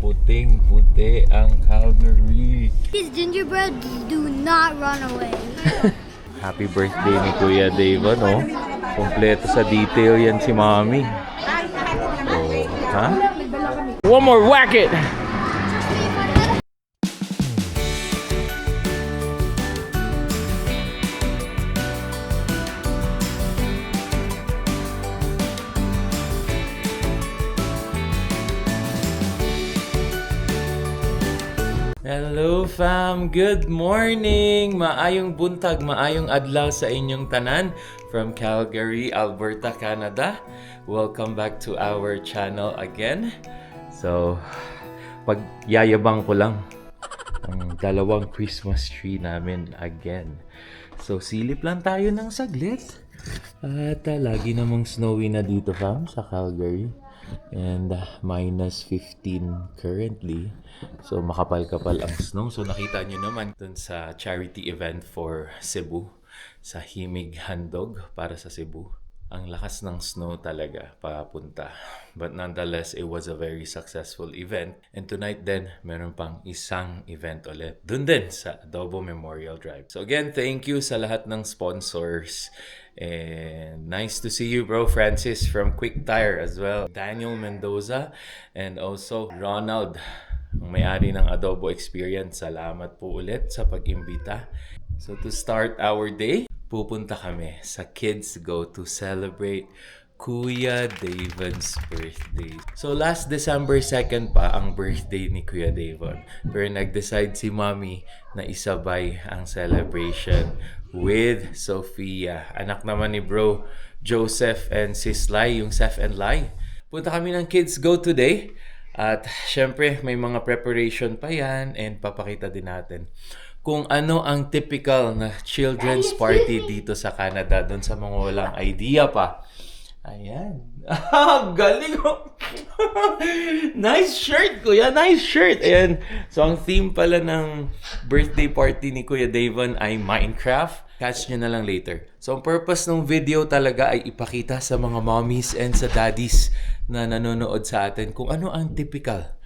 puting-puti ang Calgary. These gingerbreads do not run away. Happy birthday ni Kuya Dave, no? Kompleto sa detail yan si Mami. Oh, ha? One more, whack it! Hello fam! Good morning! Maayong buntag, maayong adlaw sa inyong tanan from Calgary, Alberta, Canada. Welcome back to our channel again. So, pagyayabang ko lang ang dalawang Christmas tree namin again. So, silip lang tayo ng saglit. At lagi namang snowy na dito fam sa Calgary. And minus 15 currently. So makapal-kapal ang snow. So nakita nyo naman dun sa charity event for Cebu, sa Himig Handog para sa Cebu. Ang lakas ng snow talaga papunta. But nonetheless, it was a very successful event. And tonight then, meron pang isang event ulit. Dun din sa Adobo Memorial Drive. So again, thank you sa lahat ng sponsors. And nice to see you, bro Francis from Quick Tire as well. Daniel Mendoza and also Ronald, ang may-ari ng Adobo Experience. Salamat po ulit sa pag-imbita. So to start our day, pupunta kami sa Kids Go to celebrate Kuya Davon's birthday. So last December 2nd pa ang birthday ni Kuya Davon. Pero nag-decide si Mommy na isabay ang celebration with Sophia. Anak naman ni bro Joseph and Sis Lai, yung Seth and Lai. Punta kami ng Kids Go today. At syempre may mga preparation pa yan and papakita din natin kung ano ang typical na children's party dito sa Canada doon sa mga walang idea pa. Ayan. Galing ko. Nice shirt, Kuya. Nice shirt. Ayan. So, ang theme pala ng birthday party ni Kuya Davon ay Minecraft. Catch nyo na lang later. So, ang purpose ng video talaga ay ipakita sa mga mommies and sa daddies na nanonood sa atin kung ano ang typical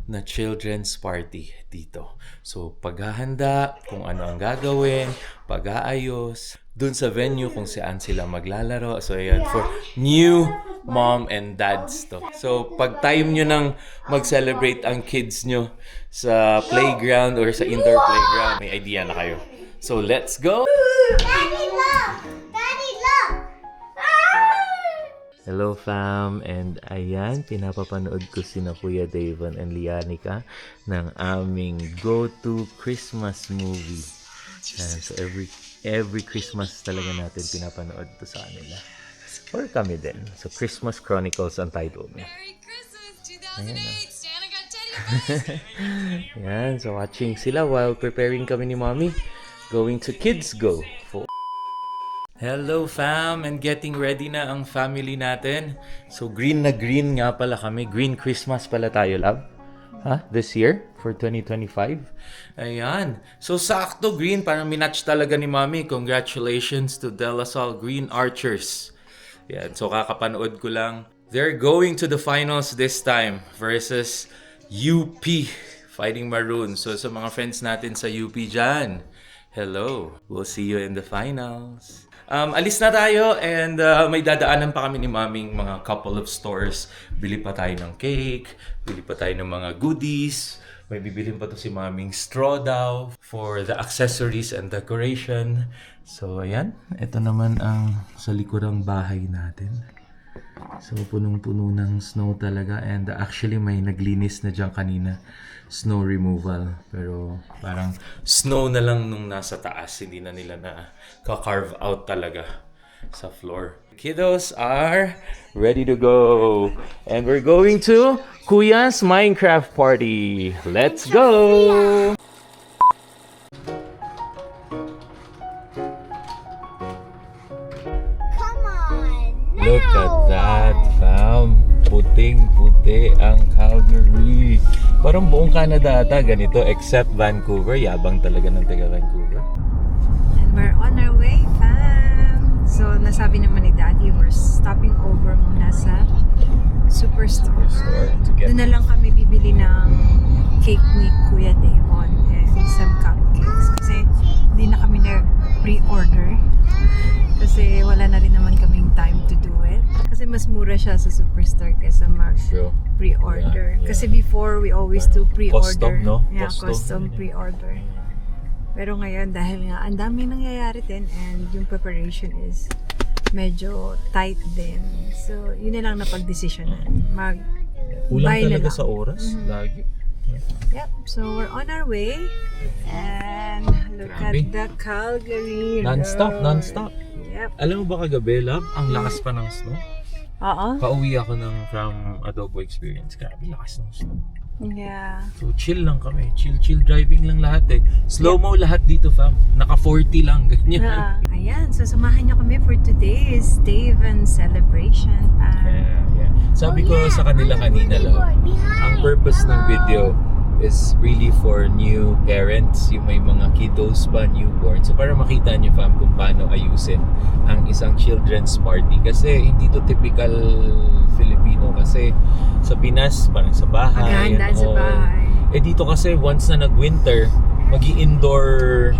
na children's party dito. So, paghahanda, kung ano ang gagawin, pag-aayos, dun sa venue kung saan sila maglalaro. So, ayan, for new mom and dads to. So, pag time nyo nang mag-celebrate ang kids nyo sa playground or sa indoor playground, may idea na kayo. So, let's go! Daddy, look! Daddy, look! Hello fam, and ayan, pinapapanood ko sina Kuya Davon and Lianica ng aming go-to Christmas movie. And so every Christmas talaga natin pinapanood to sa kanila. Or kami din. So Christmas Chronicles ang title niya. Merry Christmas 2008! Santa got teddy bears! Yan, so watching sila while preparing kami ni Mommy. Going to Kids Go. Hello fam, and getting ready na ang family natin. So green na green nga pala kami. Green Christmas pala tayo, love. This year for 2025. Ayan. So sakto green, parang minatch talaga ni Mommy. Congratulations to De La Salle Green Archers. Yan. So kakapanood ko lang. They're going to the finals this time versus UP Fighting Maroons. So sa mga friends natin sa UP dyan, hello. We'll see you in the finals. Alis na tayo and may dadaanan pa kami ni Maming mga couple of stores. Bili pa tayo ng cake, bili pa tayo ng mga goodies. May bibilin pa to si Maming straw daw for the accessories and decoration. So ayan, ito naman ang sa likurang bahay natin. So punong-puno ng snow talaga and actually may naglinis na dyan kanina. Snow removal. Pero parang snow na lang nung nasa taas. Hindi na nila na ka-carve out talaga sa floor. Kiddos are ready to go. And we're going to Kuya's Minecraft party. Let's go! Come on! Now! Look at that, fam. Puting-puti ang Calgary. Parang buong Canada ata ganito except Vancouver. Yabang talaga ng taga Vancouver. And we're on our way, fam! So, nasabi naman ni Daddy, we're stopping over muna sa Superstore. To Doon na lang kami bibili ng cake ni Kuya Davon and some cupcakes. Kasi hindi na kami na-pre-order. Kasi wala na rin naman kaming time to do it. Kasi mas mura siya sa Superstore kaysa mag-pre-order. Yeah. Kasi before, we always do pre-order. Custom, no? Yeah, Custom. custom pre-order. Pero ngayon, dahil nga ang daming nangyayari din and yung preparation is medyo tight din. So, yun na lang na pagdesisyonan. Kulang Buy na talaga lang. sa oras. Lagi. Yep, so we're on our way. And look Grabe. at the Calgary Non-stop, road. non-stop. Yep. Alam mo ba kagabi, love? Ang lakas pa ng snow. Oo. Pauwi ako from Adobo Experience. Grabe, lakas ng snow. Yeah. So chill lang kami. Chill driving lang lahat eh. Slow-mo lahat dito, fam. Naka 40 lang, ganyan. Ayan, so samahan niyo kami for today's Davon celebration. Yeah. Sabi ko sa kanila kanina lang, ang purpose ng video is really for new parents, yung may mga kiddos pa, newborn. So para makita niyo, fam, kung paano ayusin ang isang children's party. Kasi hindi to typical Filipino. Kasi sa Pinas, parang sa bahay. Maghahandaan sa oo. bahay. Eh dito kasi once na nag-winter, indoor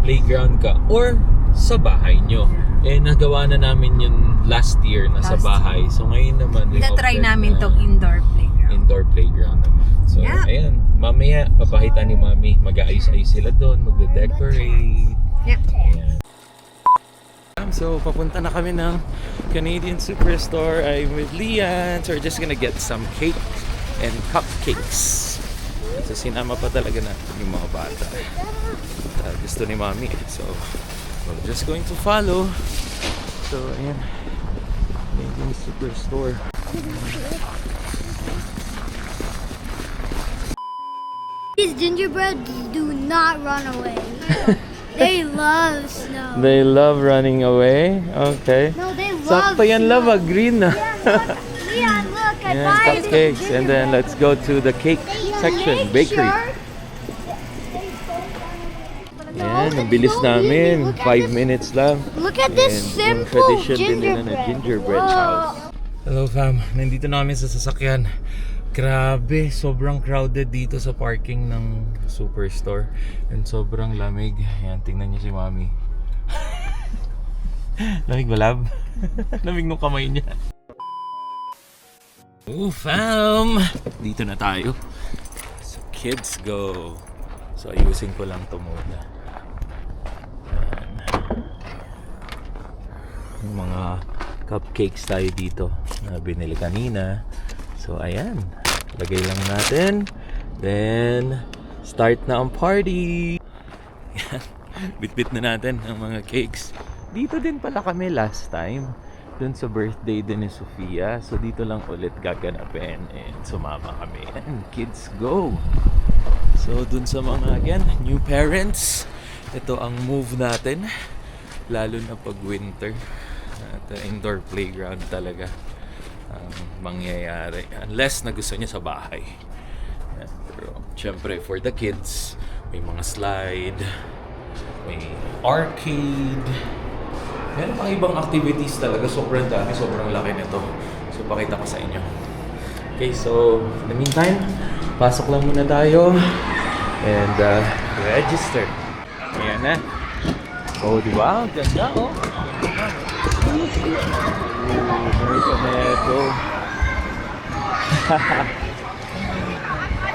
playground ka or sa bahay nyo. Eh nagawa na namin yun last year na sa Last bahay. So ngayon naman Na-try opted namin na tong indoor playground. indoor playground naman. So Yeah. ayan, mamaya papakita ni Mami, mag-aayos-ayos sila doon, magde-decorate. Yep. Ayan. So papunta na kami ng Canadian Superstore. I'm with Lian. So we're just gonna get some cake and cupcakes. So sinama pa talaga natin yung mga bata. Gusto ni Mami. So we're just going to follow. So ayan, Canadian Superstore. These gingerbreads do not run away. They love snow. They love running away. Okay. No, they love Sakto yan, snow. love. Green na. Leon, look, I Ayan, buy some cupcakes. And then gingerbread. let's go to the cake section, bakery. Ayan, ang bilis namin. 5 minutes lang. Look at this And yung simple tradition din nila na gingerbread house. Hello fam, nandito na kami sa sasakyan. Grabe, sobrang crowded dito sa parking ng Superstore. And sobrang lamig. Ayan, tingnan niyo si Mami. Lamig ba, love? Lamig nung kamay niya. Oh fam! Dito na tayo. So kids go. So ayusin ko lang to muna. Ayan. Yung mga cupcakes tayo dito na binili kanina. So ayan, lagay lang natin. Then start na ang party. Yan. Bit-bit na natin ang mga cakes. Dito din pala kami last time. Dun sa birthday din ni Sofia. So dito lang ulit gaganapin. And sumama kami. And kids go. So dun sa mga, again, new parents, ito ang move natin. Lalo na pag winter. At indoor playground talaga ang mangyayari. Unless na gusto niya sa bahay. Yan. Pero syempre for the kids, may mga slide, may arcade, meron pang ibang activities talaga. Sobrang dami, sobrang laki nito. So pakita ko sa inyo. Okay, so in the meantime, pasok lang muna tayo and register. Ayan na. Oh, di ba? Ganda, oh.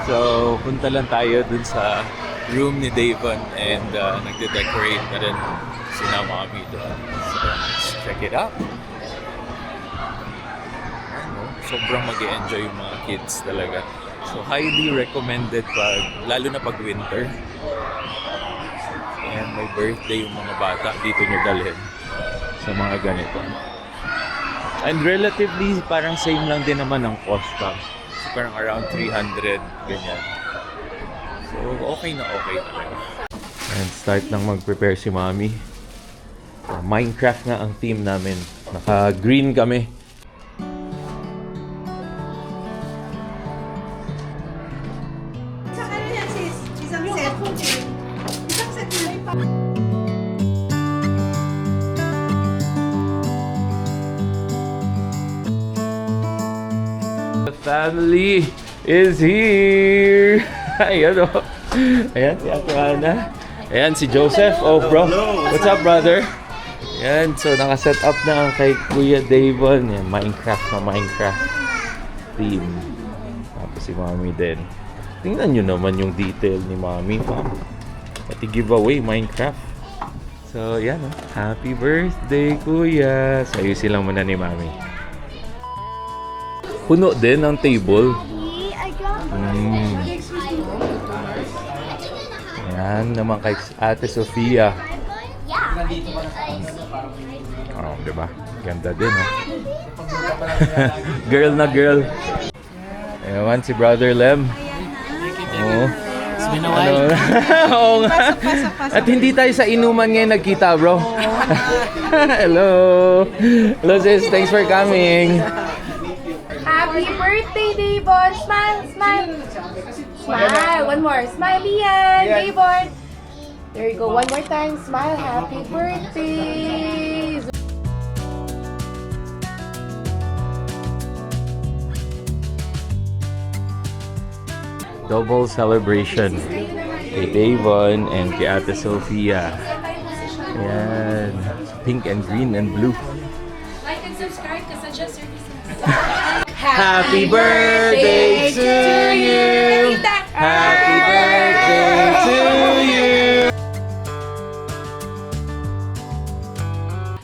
So, punta lang tayo dun sa room ni Davon and nagde-decorate na rin sina Mami doon. So, let's check it out. Ano, sobrang mag-e-enjoy yung mga kids talaga. So, highly recommended lalo na pag winter. And may birthday yung mga bata, dito nyo dalhin sa mga ganito. And relatively, parang same lang din naman ang cost pa. So, parang around 300, ganyan. So, okay na okay talaga. And start nang mag-prepare si Mami. Minecraft nga ang team namin. Naka-green kami. family is here! Ayan o. Ayan, si Ate Ana. Ayan, si Joseph. Oh, bro. What's up, brother? Ayan, so nakaset up na ang kay Kuya Davon. Yan, Minecraft theme. Tapos si Mami din. Tingnan nyo naman yung detail ni Mami, fam. Pati giveaway, Minecraft. So, yan o. Happy birthday, Kuya! So, ayusin lang muna ni Mami. Puno din ang table. Yan naman kay Ate Sofia. Oh, diba? Ganda din, oh. Girl na girl. Ayan, si Brother Lem. Oh. It's been a while. Oo nga. At hindi tayo sa inuman ngayon nagkita, bro. Hello. Hello, sis. Thanks for coming. Happy birthday, Davon! Smile, smile! Smile! One more. Smile, Ian! Davon! There you go. One more time. Smile. Happy birthday! Double celebration kay Davon and kay Ate Sofia. Ayan. Pink and green and blue. Like and subscribe to Suggest Services. Happy birthday to you! Happy birthday to you!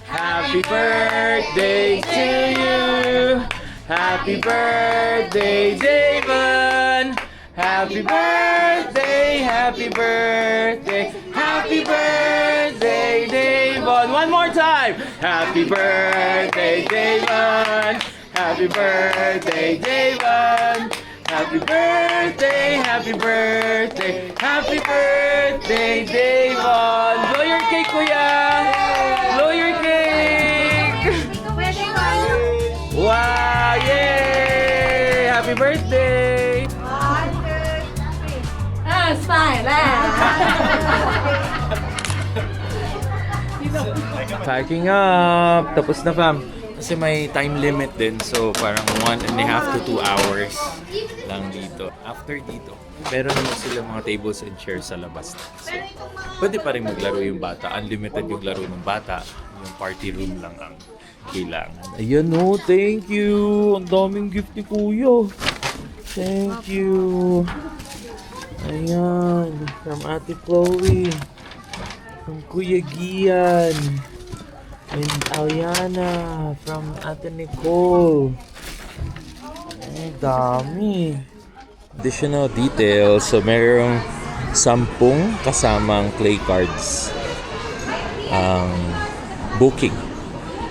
Happy birthday to you! Happy birthday, Davon! Happy birthday, happy birthday, happy birthday, Davon! One more time! Happy birthday, Davon! Happy birthday, Davon! Happy birthday, happy birthday, happy birthday, Davon! Blow your cake, Kuya! Blow your cake! Wow! Yay! Happy birthday! Smile! Packing up! Tapos na, fam. Kasi may time limit din. So, parang 1.5 to 2 hours lang dito. After dito, meron naman sila mga tables and chairs sa labas. So, pwede pa rin maglaro yung bata. Unlimited yung laro ng bata. Yung party room lang ang kailangan. Ayan o, thank you! Ang daming gift ni Kuya. Thank you! Ayan, from Ate Chloe. From Kuya Gian. And Aliana from Ate Nicole. Ay, dami. Additional details. So, merong 10 kasamang play cards ang booking.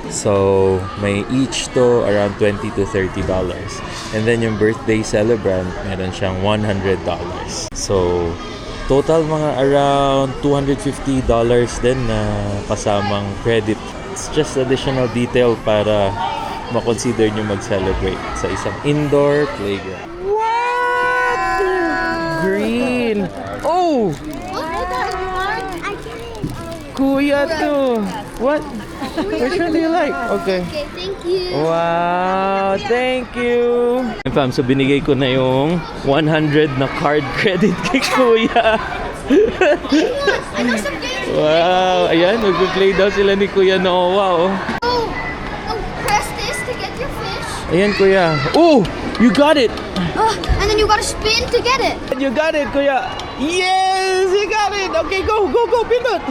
So, may each to around $20 to $30. And then yung birthday celebrant, meron siyang $100. So, total mga around $250 din na kasamang credit. It's just additional detail para makonsider nyo mag-celebrate sa isang indoor playground. What? Green! Oh! Kuya to! What? Which one do you like? Okay. Okay, thank you. Wow! Thank you! Fam, so binigay ko na yung 100 na card credit kay Kuya. I know some games. Wow! Ayan, mag-play daw sila ni Kuya Noah, oh. Oh, press this to get your fish. Ayan, Kuya. Oh! You got it! And then you gotta spin to get it. You got it, Kuya! Yes! You got it! Okay, go! Go! Go! Pindot!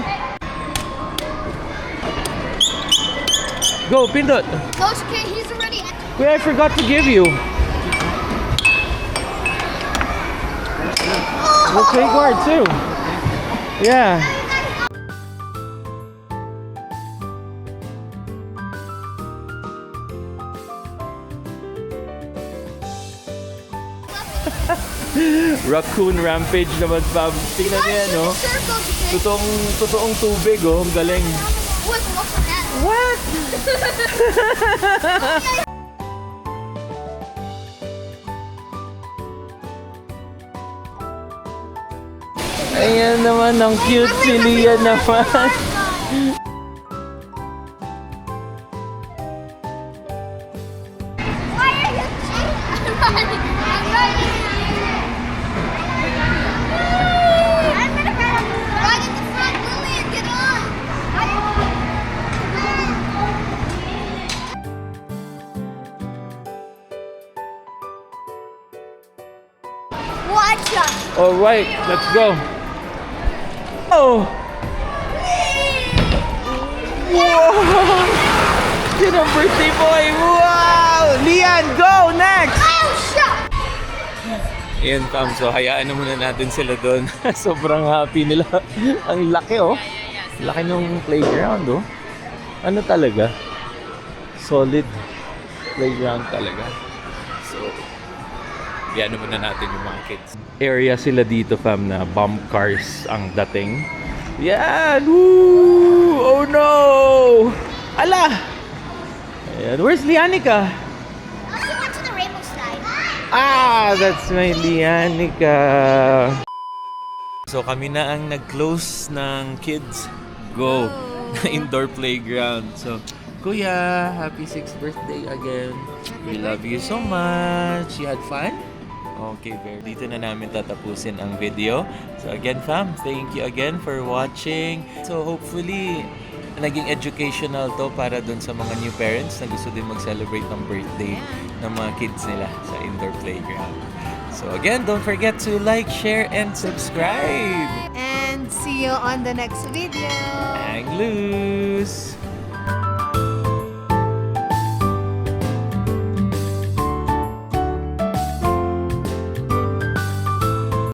Go! Pindot! No, it's okay. He's already. Kuya, I forgot to give you. We'll play guard too. Yeah. Raccoon Rampage naman, Fab. Tingnan niyo yan, no? Totoong tubig, oh. Ang galing. What? Ayan naman, ang cute si Leah naman. Why are you chasing? I'm gonna ride in the front, Lillian, get on! Watch out! Alright, let's go. Oh! Wow! Yun ang birthday boy! Wow! Lian, go! Next! Oh, shut! Ayan, fam. So, hayaan na muna natin sila doon. Sobrang happy nila. Ang laki, oh. Laki ng playground, oh. Ano talaga? Solid playground talaga. So, hayaan na muna natin yung mga kids. Area sila dito, fam, na bomb cars ang dating. Yan! Woo! Oh, no! Ala! Ayan. Where's Lianica? Also went to the rainbow slide. Ah, that's my Lianica. So kami na ang nag-close ng Kids Go na indoor playground. So, Kuya, happy 6th birthday again. We love you so much. You had fun? Okay, very. Dito na namin tatapusin ang video. So again, fam, thank you again for watching. So hopefully, naging educational to para dun sa mga new parents na gusto din mag-celebrate ng birthday ng mga kids nila sa indoor playground. So again, don't forget to like, share, and subscribe. And see you on the next video. Hang loose!